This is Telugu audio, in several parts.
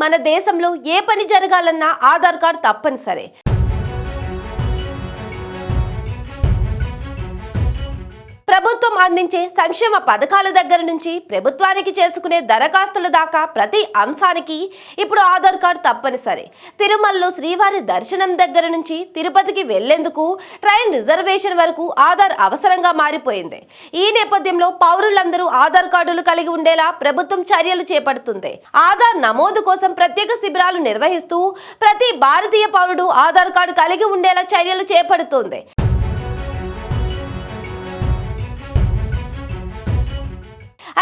మన దేశంలో ఏ పని జరగాలన్నా ఆధార్ కార్డు తప్పనిసరి. ప్రభుత్వం అందించే సంక్షేమ పథకాల దగ్గర నుంచి ప్రభుత్వానికి చేసుకునే దరఖాస్తుల దాకా ప్రతి అంశానికి ఇప్పుడు ఆధార్ కార్డు తప్పనిసరి. తిరుమలలో శ్రీవారి దర్శనం దగ్గర నుంచి తిరుపతికి వెళ్లేందుకు ట్రైన్ రిజర్వేషన్ వరకు ఆధార్ అవసరంగా మారిపోయింది. ఈ నేపథ్యంలో పౌరులందరూ ఆధార్ కార్డులు కలిగి ఉండేలా ప్రభుత్వం చర్యలు చేపడుతుంది. ఆధార్ నమోదు కోసం ప్రత్యేక శిబిరాలు నిర్వహిస్తూ ప్రతి భారతీయ పౌరుడు ఆధార్ కార్డు కలిగి ఉండేలా చర్యలు చేపడుతోంది.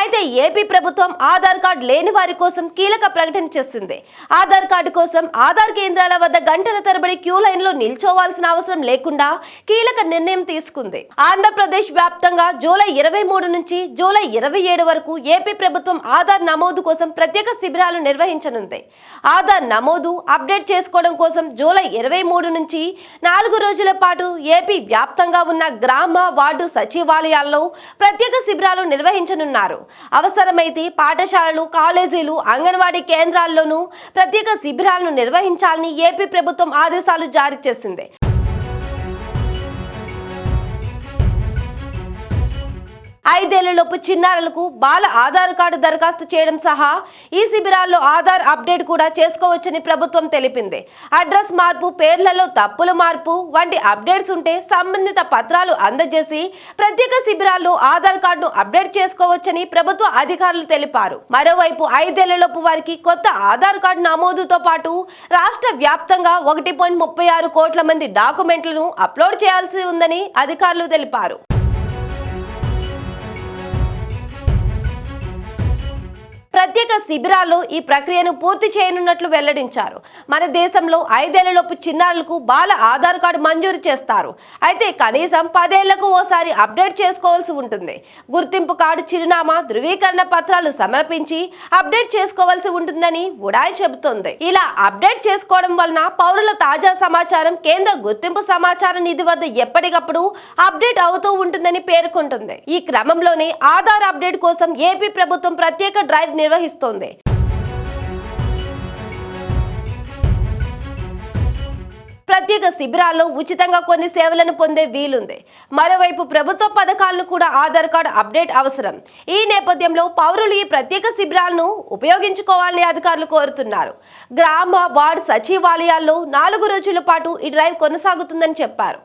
అయితే ఏపీ ప్రభుత్వం ఆధార్ కార్డు లేని వారి కోసం కీలక ప్రకటన చేసింది. ఆధార్ కార్డు కోసం ఆధార్ కేంద్రాల వద్ద గంటల తరబడి క్యూ లైన్లో నిల్చోవాల్సిన అవసరం లేకుండా కీలక నిర్ణయం తీసుకుంది. ఆంధ్రప్రదేశ్ వ్యాప్తంగా జూలై 23 నుంచి జూలై 27 వరకు ఏపీ ప్రభుత్వం ఆధార్ నమోదు కోసం ప్రత్యేక శిబిరాలు నిర్వహించనుంది. ఆధార్ నమోదు అప్డేట్ చేసుకోవడం కోసం జూలై 23 నుంచి 4 రోజుల పాటు ఏపీ వ్యాప్తంగా ఉన్న గ్రామ వార్డు సచివాలయాల్లో ప్రత్యేక శిబిరాలు నిర్వహించనున్నారు. అవసరమైతే పాఠశాలలు, కాలేజీలు, అంగన్వాడీ కేంద్రాల్లోనూ ప్రత్యేక శిబిరాలను నిర్వహించాలని ఏపీ ప్రభుత్వం ఆదేశాలు జారీ చేసింది. ఐదేళ్లలోపు చిన్నారులకు బాల ఆధార్ కార్డు దరఖాస్తు చేయడం సహా ఈ శిబిరాల్లో ఆధార్ అప్డేట్ కూడా చేసుకోవచ్చని ప్రభుత్వం తెలిపింది. అడ్రస్ మార్పు, పేర్లలో తప్పుల మార్పు వంటి అప్డేట్స్ ఉంటే సంబంధిత పత్రాలు అందజేసి ప్రత్యేక శిబిరాల్లో ఆధార్ కార్డును అప్డేట్ చేసుకోవచ్చని ప్రభుత్వ అధికారులు తెలిపారు. మరోవైపు 5 ఏళ్లలోపు వారికి కొత్త ఆధార్ కార్డు నమోదుతో పాటు రాష్ట్ర వ్యాప్తంగా 1.36 కోట్ల మంది డాక్యుమెంట్లను అప్లోడ్ చేయాల్సి ఉందని అధికారులు తెలిపారు. ప్రత్యేక శిబిరాల్లో ఈ ప్రక్రియను పూర్తి చేయనున్నట్లు వెల్లడించారు. మన దేశంలో 5 ఏళ్లలోపు చిన్నారులకు బాల ఆధార్ కార్డు మంజూరు చేస్తారు. అయితే కనీసం 10 ఏళ్లకు ఓసారి అప్డేట్ చేసుకోవాల్సి ఉంటుంది. గుర్తింపు కార్డు, చిరునామా, ధృవీకరణ పత్రాలు సమర్పించి అప్డేట్ చేసుకోవాల్సి ఉంటుందని ఉడాయ్ చెబుతోంది. ఇలా అప్డేట్ చేసుకోవడం వలన పౌరుల తాజా సమాచారం కేంద్ర గుర్తింపు సమాచార నిధి వద్ద ఎప్పటికప్పుడు అప్డేట్ అవుతూ ఉంటుందని పేర్కొంటుంది. ఈ క్రమంలోనే ఆధార్ అప్డేట్ కోసం ఏపీ ప్రభుత్వం ప్రత్యేక డ్రైవ్ నిర్వహిస్తోంది. ప్రత్యేక శిబిరాల్లో ఉచితంగా కొన్ని సేవలను పొందే వీలుంది. మరోవైపు ప్రభుత్వ పథకాలను కూడా ఆధార్ కార్డు అప్డేట్ అవసరం. ఈ నేపథ్యంలో పౌరులు ఈ ప్రత్యేక శిబిరాలను ఉపయోగించుకోవాలని అధికారులు కోరుతున్నారు. గ్రామ వార్డు సచివాలయాల్లో 4 రోజుల పాటు ఈ డ్రైవ్ కొనసాగుతుందని చెప్పారు.